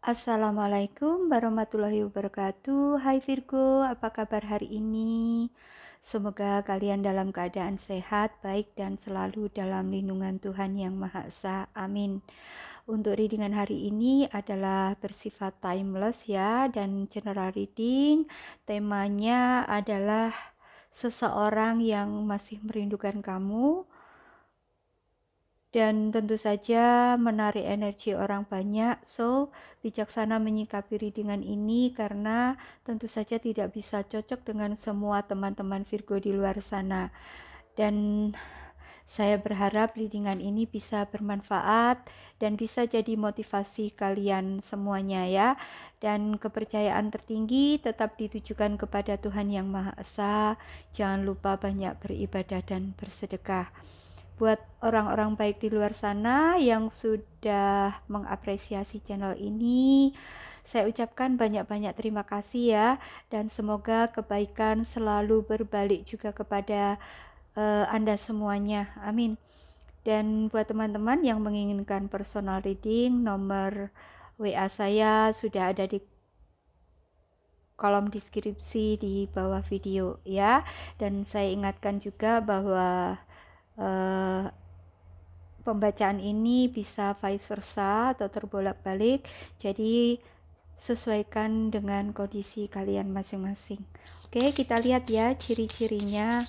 Assalamualaikum warahmatullahi wabarakatuh. Hai Virgo, apa kabar hari ini? Semoga kalian dalam keadaan sehat, baik, dan selalu dalam lindungan Tuhan Yang Maha Esa. Amin. Untuk readingan hari ini adalah bersifat timeless ya, dan general reading. Temanya adalah seseorang yang masih merindukan kamu. Dan tentu saja menarik energi orang banyak, so bijaksana menyikapi readingan ini karena tentu saja tidak bisa cocok dengan semua teman-teman Virgo di luar sana. Dan saya berharap readingan ini bisa bermanfaat dan bisa jadi motivasi kalian semuanya ya. Dan kepercayaan tertinggi tetap ditujukan kepada Tuhan Yang Maha Esa. Jangan lupa banyak beribadah dan bersedekah. Buat orang-orang baik di luar sana yang sudah mengapresiasi channel ini, saya ucapkan banyak-banyak terima kasih ya, dan semoga kebaikan selalu berbalik juga kepada Anda semuanya. Amin. Dan buat teman-teman yang menginginkan personal reading, nomor WA saya sudah ada di kolom deskripsi di bawah video ya. Dan saya ingatkan juga bahwa pembacaan ini bisa vice versa atau terbolak-balik, jadi sesuaikan dengan kondisi kalian masing-masing. Oke, kita lihat ya ciri-cirinya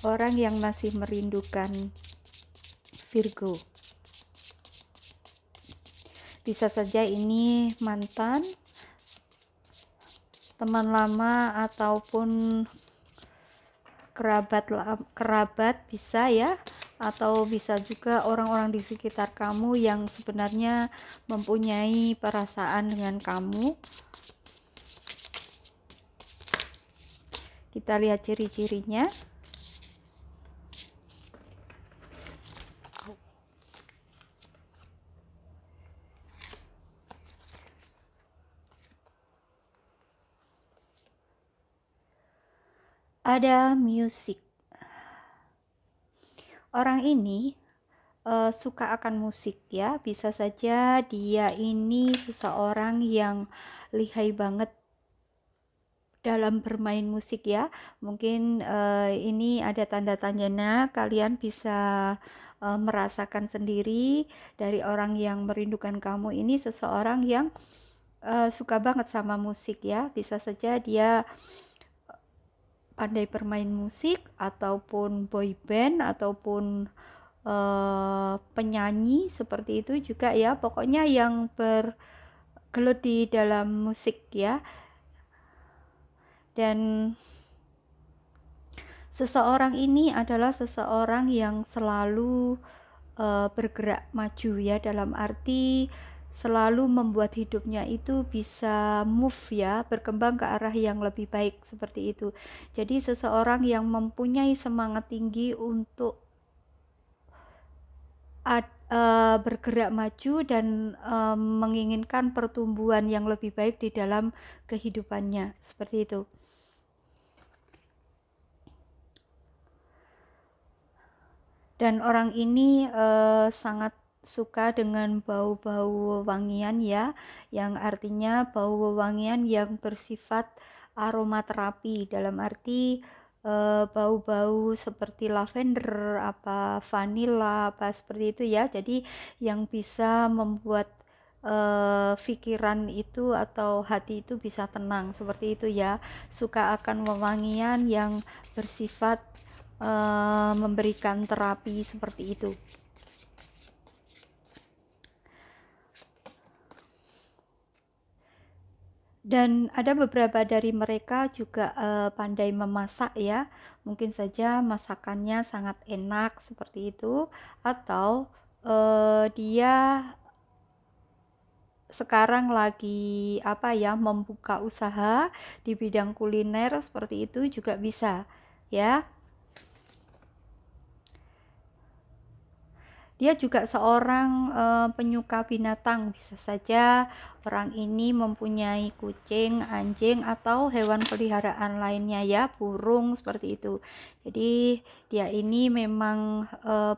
orang yang masih merindukan Virgo. Bisa saja ini mantan, teman lama, ataupun kerabat bisa ya, atau bisa juga orang-orang di sekitar kamu yang sebenarnya mempunyai perasaan dengan kamu. Kita lihat ciri-cirinya. Ada musik. Orang ini suka akan musik ya. Bisa saja dia ini seseorang yang lihai banget dalam bermain musik ya. Mungkin ini ada tanda tanyanya. Kalian bisa merasakan sendiri dari orang yang merindukan kamu ini seseorang yang suka banget sama musik ya. Bisa saja dia pandai bermain musik, ataupun boy band, ataupun penyanyi seperti itu juga ya. Pokoknya yang bergelut di dalam musik ya. Dan seseorang ini adalah seseorang yang selalu bergerak maju ya, dalam arti selalu membuat hidupnya itu bisa move ya, berkembang ke arah yang lebih baik seperti itu. Jadi seseorang yang mempunyai semangat tinggi untuk bergerak maju dan menginginkan pertumbuhan yang lebih baik di dalam kehidupannya, seperti itu. Dan orang ini sangat suka dengan bau-bau wewangian ya, yang artinya bau wewangian yang bersifat aromaterapi, dalam arti bau-bau seperti lavender, apa vanilla, apa seperti itu ya. Jadi yang bisa membuat pikiran itu atau hati itu bisa tenang, seperti itu ya. Suka akan wewangian yang bersifat memberikan terapi seperti itu. Dan ada beberapa dari mereka juga pandai memasak ya. Mungkin saja masakannya sangat enak seperti itu, atau dia sekarang lagi membuka usaha di bidang kuliner, seperti itu juga bisa ya. Dia juga seorang penyuka binatang. Bisa saja orang ini mempunyai kucing, anjing, atau hewan peliharaan lainnya ya, burung seperti itu. Jadi dia ini memang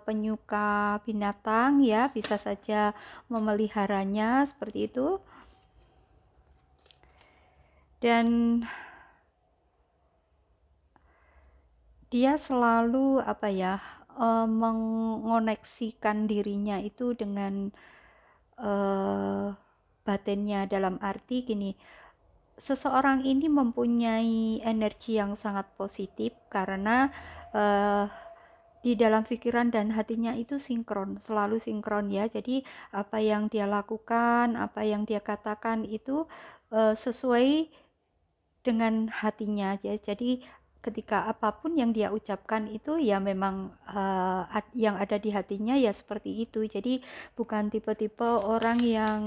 penyuka binatang ya, bisa saja memeliharanya seperti itu. dan dia selalu mengoneksikan dirinya itu dengan batinnya, dalam arti gini, seseorang ini mempunyai energi yang sangat positif karena di dalam pikiran dan hatinya itu sinkron, selalu sinkron ya. Jadi apa yang dia lakukan, apa yang dia katakan itu sesuai dengan hatinya ya. Jadi ketika apapun yang dia ucapkan itu ya memang yang ada di hatinya ya seperti itu. Jadi bukan tipe-tipe orang yang,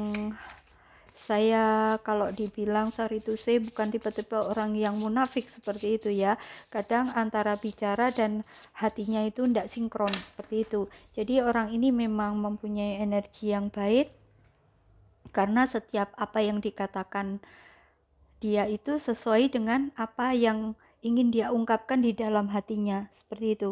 saya kalau dibilang sorry to say, bukan tipe-tipe orang yang munafik seperti itu ya. Kadang antara bicara dan hatinya itu tidak sinkron seperti itu. Jadi orang ini memang mempunyai energi yang baik karena setiap apa yang dikatakan dia itu sesuai dengan apa yang ingin dia ungkapkan di dalam hatinya, seperti itu.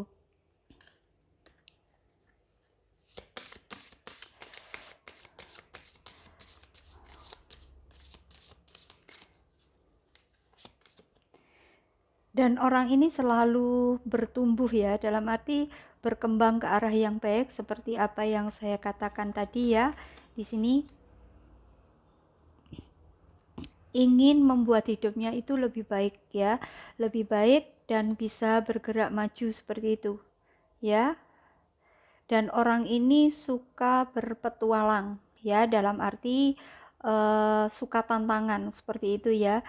Dan orang ini selalu bertumbuh ya, dalam arti berkembang ke arah yang baik seperti apa yang saya katakan tadi ya. Di sini ingin membuat hidupnya itu lebih baik ya, lebih baik dan bisa bergerak maju seperti itu ya. Dan orang ini suka berpetualang ya, dalam arti suka tantangan seperti itu ya.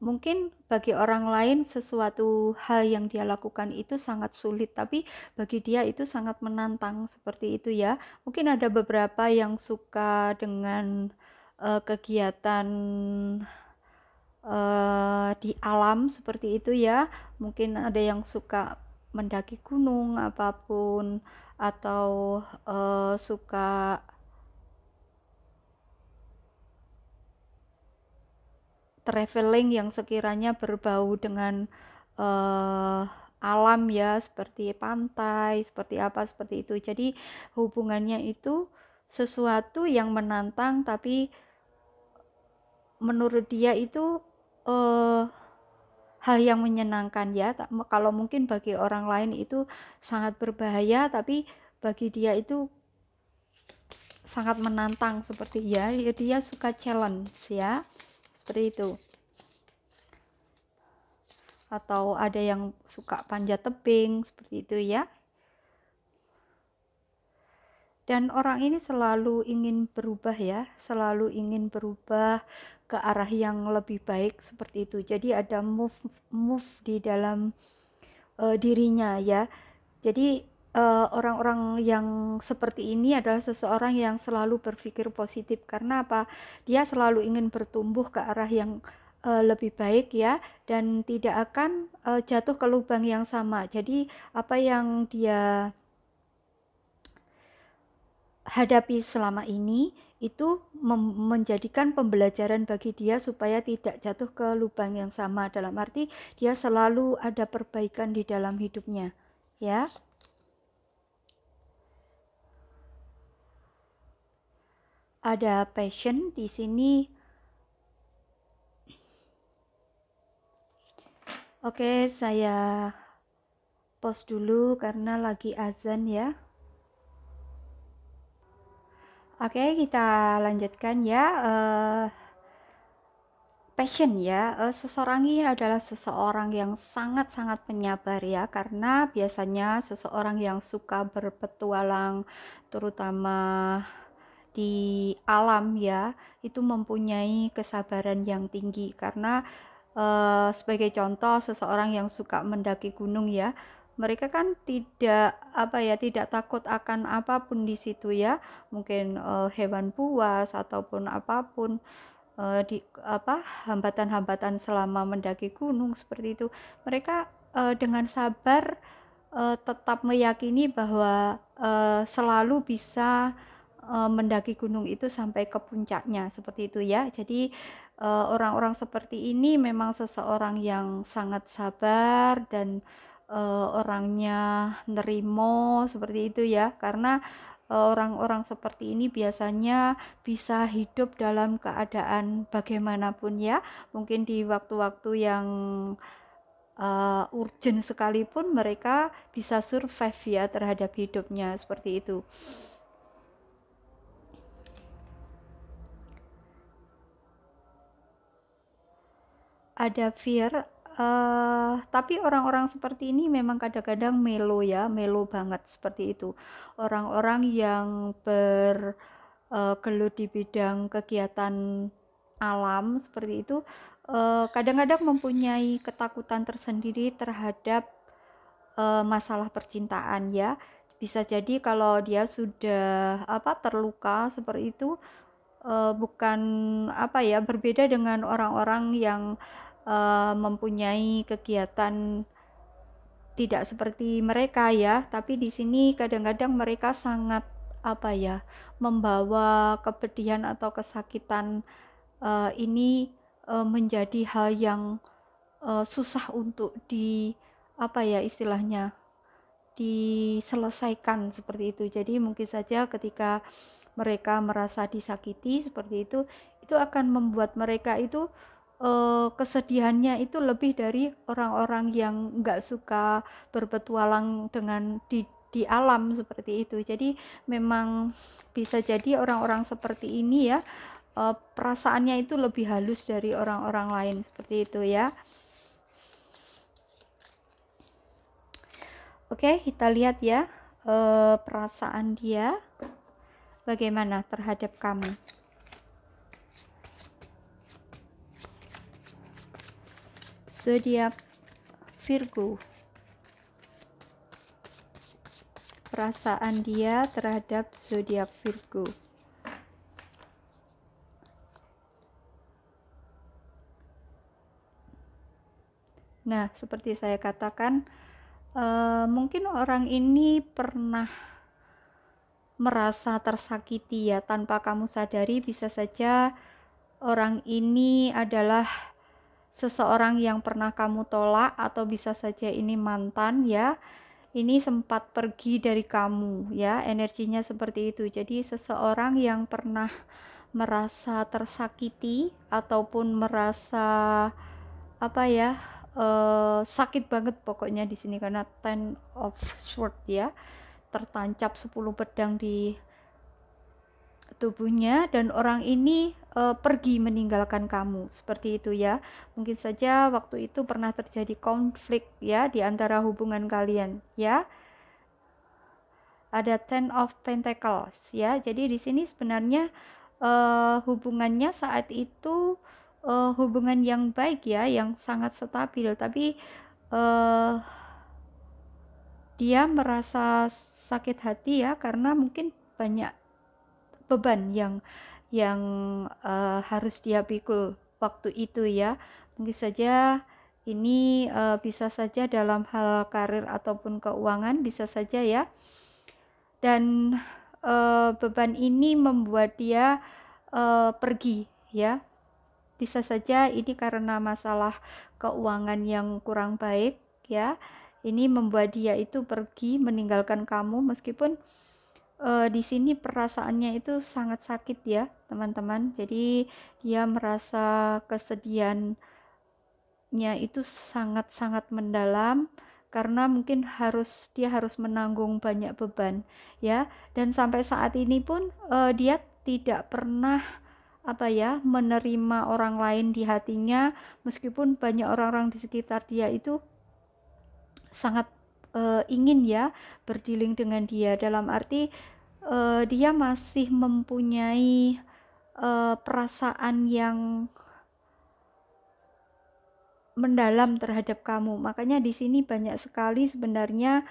Mungkin bagi orang lain sesuatu hal yang dia lakukan itu sangat sulit, tapi bagi dia itu sangat menantang seperti itu ya. Mungkin ada beberapa yang suka dengan kegiatan di alam seperti itu ya. Mungkin ada yang suka mendaki gunung apapun, atau suka traveling yang sekiranya berbau dengan alam ya, seperti pantai, seperti apa, seperti itu. Jadi hubungannya itu sesuatu yang menantang, tapi menurut dia itu hal yang menyenangkan ya. Kalau mungkin bagi orang lain itu sangat berbahaya, tapi bagi dia itu sangat menantang seperti ya. Dia suka challenge ya, seperti itu. Atau ada yang suka panjat tebing seperti itu ya. Dan orang ini selalu ingin berubah ya, selalu ingin berubah ke arah yang lebih baik seperti itu. Jadi ada move di dalam dirinya ya. Jadi orang-orang yang seperti ini adalah seseorang yang selalu berpikir positif. Karena apa? Dia selalu ingin bertumbuh ke arah yang lebih baik ya, dan tidak akan jatuh ke lubang yang sama. Jadi apa yang dia hadapi selama ini itu menjadikan pembelajaran bagi dia supaya tidak jatuh ke lubang yang sama. Dalam arti dia selalu ada perbaikan di dalam hidupnya ya. Ada passion di sini. Oke, saya pause dulu karena lagi azan ya. Oke, kita lanjutkan ya. Passion ya, seseorang ini adalah seseorang yang sangat-sangat penyabar ya, karena biasanya seseorang yang suka berpetualang terutama di alam ya, itu mempunyai kesabaran yang tinggi. Karena sebagai contoh, seseorang yang suka mendaki gunung ya, mereka kan tidak takut akan apapun di situ ya, mungkin hewan buas ataupun apapun, hambatan-hambatan selama mendaki gunung seperti itu. Mereka dengan sabar tetap meyakini bahwa selalu bisa mendaki gunung itu sampai ke puncaknya seperti itu ya. Jadi orang-orang seperti ini memang seseorang yang sangat sabar dan orangnya nerimo seperti itu ya, karena orang-orang seperti ini biasanya bisa hidup dalam keadaan bagaimanapun ya, mungkin di waktu-waktu yang urgent sekalipun mereka bisa survive ya terhadap hidupnya, seperti itu. Ada fear, tapi orang-orang seperti ini memang kadang-kadang melo ya, melo banget seperti itu. Orang-orang yang bergelut di bidang kegiatan alam seperti itu, kadang-kadang mempunyai ketakutan tersendiri terhadap masalah percintaan ya. Bisa jadi kalau dia sudah terluka seperti itu, bukan berbeda dengan orang-orang yang mempunyai kegiatan tidak seperti mereka ya, tapi di sini kadang-kadang mereka sangat membawa kepedihan atau kesakitan ini menjadi hal yang susah untuk istilahnya diselesaikan seperti itu. Jadi mungkin saja ketika mereka merasa disakiti seperti itu akan membuat mereka itu kesedihannya itu lebih dari orang-orang yang nggak suka berpetualang dengan di alam seperti itu. Jadi memang bisa jadi orang-orang seperti ini ya, perasaannya itu lebih halus dari orang-orang lain seperti itu ya. Oke, kita lihat ya perasaan dia bagaimana terhadap kamu. Zodiak Virgo. Perasaan dia terhadap zodiak Virgo. Nah, seperti saya katakan, mungkin orang ini pernah merasa tersakiti ya, tanpa kamu sadari. Bisa saja orang ini adalah seseorang yang pernah kamu tolak, atau bisa saja ini mantan ya, ini sempat pergi dari kamu ya, energinya seperti itu. Jadi seseorang yang pernah merasa tersakiti ataupun merasa sakit banget pokoknya di sini, karena Ten of Swords ya, tertancap 10 pedang di tubuhnya, dan orang ini pergi meninggalkan kamu seperti itu ya. Mungkin saja waktu itu pernah terjadi konflik ya di antara hubungan kalian ya. Ada Ten of Pentacles ya. Jadi di sini sebenarnya hubungannya saat itu hubungan yang baik ya, yang sangat stabil, tapi dia merasa sakit hati ya, karena mungkin banyak beban yang harus dia pikul waktu itu ya. Mungkin saja ini bisa saja dalam hal karir ataupun keuangan, bisa saja ya. Dan beban ini membuat dia pergi ya. Bisa saja ini karena masalah keuangan yang kurang baik ya. Ini membuat dia itu pergi meninggalkan kamu, meskipun di sini perasaannya itu sangat sakit ya teman-teman. Jadi dia merasa kesedihannya itu sangat-sangat mendalam, karena mungkin dia harus menanggung banyak beban ya. Dan sampai saat ini pun dia tidak pernah menerima orang lain di hatinya, meskipun banyak orang-orang di sekitar dia itu sangat ingin ya berdealing dengan dia, dalam arti dia masih mempunyai perasaan yang mendalam terhadap kamu. Makanya di sini banyak sekali sebenarnya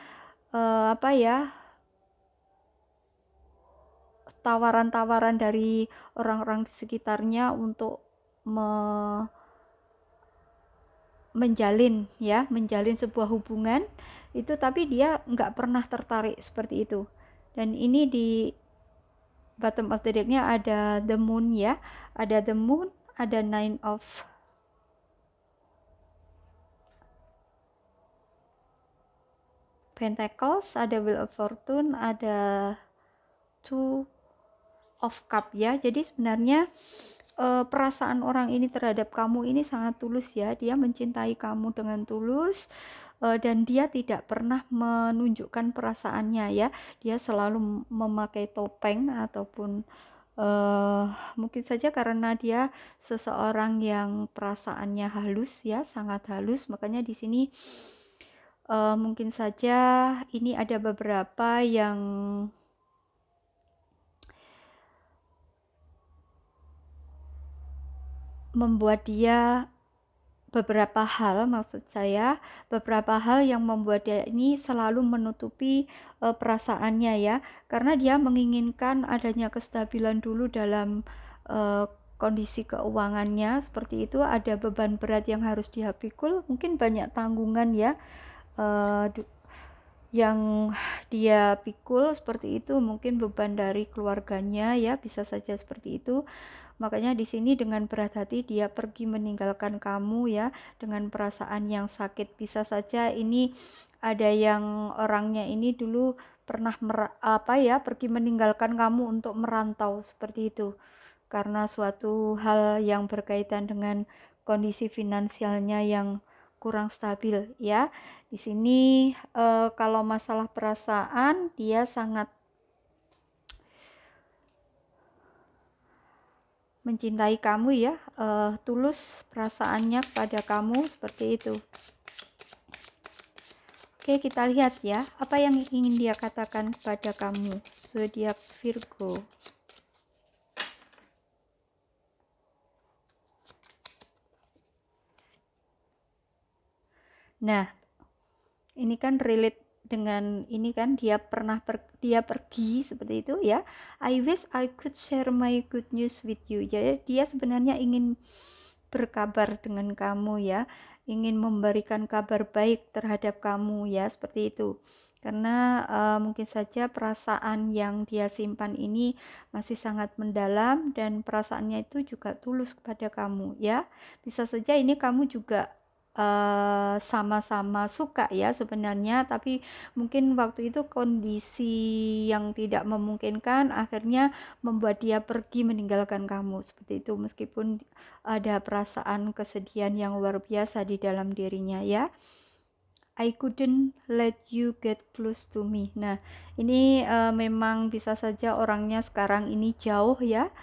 tawaran-tawaran dari orang-orang di sekitarnya untuk menjalin sebuah hubungan itu, tapi dia nggak pernah tertarik seperti itu. Dan ini di bottom of the deck-nya ada the moon ya, ada the moon, ada nine of pentacles, ada wheel of fortune, ada Two of Cup ya. Jadi sebenarnya perasaan orang ini terhadap kamu ini sangat tulus ya. Dia mencintai kamu dengan tulus, dan dia tidak pernah menunjukkan perasaannya ya. Dia selalu memakai topeng ataupun mungkin saja karena dia seseorang yang perasaannya halus ya, sangat halus. Makanya di sini mungkin saja ini ada beberapa yang membuat dia beberapa hal yang membuat dia ini selalu menutupi perasaannya ya, karena dia menginginkan adanya kestabilan dulu dalam kondisi keuangannya. Seperti itu, ada beban berat yang harus dia pikul, mungkin banyak tanggungan ya yang dia pikul seperti itu, mungkin beban dari keluarganya ya, bisa saja seperti itu. Makanya di sini dengan berat hati dia pergi meninggalkan kamu ya, dengan perasaan yang sakit. Bisa saja ini ada yang orangnya ini dulu pernah pergi meninggalkan kamu untuk merantau seperti itu, karena suatu hal yang berkaitan dengan kondisi finansialnya yang kurang stabil ya. Di sini kalau masalah perasaan dia sangat mencintai kamu ya, tulus perasaannya kepada kamu seperti itu. Oke, kita lihat ya, apa yang ingin dia katakan kepada kamu, zodiak Virgo. Nah, ini kan relate dengan ini kan, dia pergi seperti itu ya. I wish I could share my good news with you. Jadi dia sebenarnya ingin berkabar dengan kamu ya, ingin memberikan kabar baik terhadap kamu ya, seperti itu. Karena mungkin saja perasaan yang dia simpan ini masih sangat mendalam, dan perasaannya itu juga tulus kepada kamu ya. Bisa saja ini kamu juga sama-sama suka ya sebenarnya, tapi mungkin waktu itu kondisi yang tidak memungkinkan akhirnya membuat dia pergi meninggalkan kamu seperti itu, meskipun ada perasaan kesedihan yang luar biasa di dalam dirinya ya. I couldn't let you get close to me. Nah, ini memang bisa saja orangnya sekarang ini jauh ya.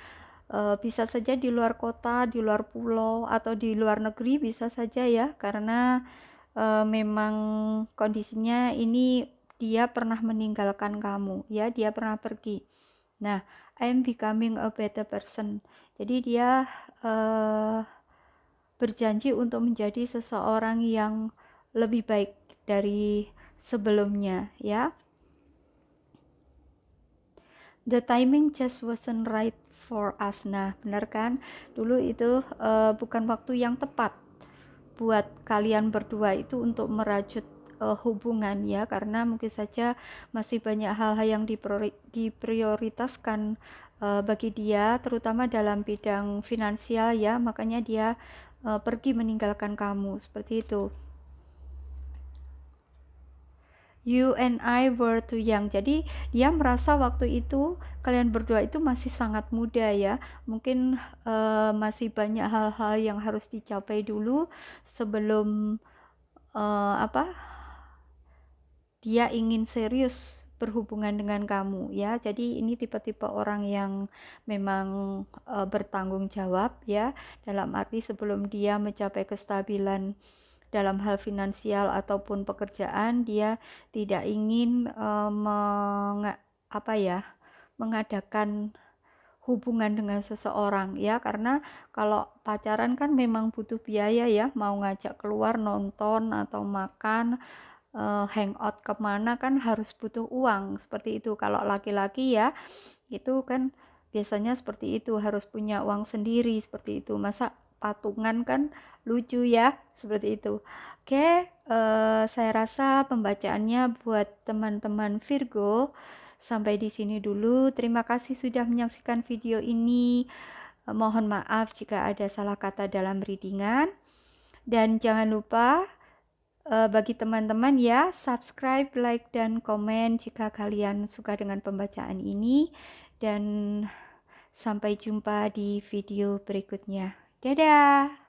Bisa saja di luar kota, di luar pulau, atau di luar negeri, bisa saja ya, karena memang kondisinya ini dia pernah meninggalkan kamu ya, dia pernah pergi. Nah, I'm becoming a better person. Jadi dia berjanji untuk menjadi seseorang yang lebih baik dari sebelumnya ya. The timing just wasn't right for us. Nah, benar kan? Dulu itu bukan waktu yang tepat buat kalian berdua itu untuk merajut hubungan ya, karena mungkin saja masih banyak hal-hal yang diprioritaskan bagi dia, terutama dalam bidang finansial ya. Makanya dia pergi meninggalkan kamu seperti itu. You and I were too young. Jadi dia merasa waktu itu kalian berdua itu masih sangat muda ya. Mungkin masih banyak hal-hal yang harus dicapai dulu sebelum dia ingin serius berhubungan dengan kamu ya. Jadi ini tipe-tipe orang yang memang bertanggung jawab ya, dalam arti sebelum dia mencapai kestabilan dalam hal finansial ataupun pekerjaan, dia tidak ingin mengadakan hubungan dengan seseorang ya, karena kalau pacaran kan memang butuh biaya ya, mau ngajak keluar nonton atau makan, hangout kemana kan harus butuh uang seperti itu. Kalau laki-laki ya itu kan biasanya seperti itu, harus punya uang sendiri seperti itu. Masa patungan kan lucu ya, seperti itu. Oke, saya rasa pembacaannya buat teman-teman Virgo sampai di sini dulu. Terima kasih sudah menyaksikan video ini. Mohon maaf jika ada salah kata dalam readingan, dan jangan lupa Bagi teman-teman ya, subscribe, like, dan komen jika kalian suka dengan pembacaan ini. Dan sampai jumpa di video berikutnya. Dadah!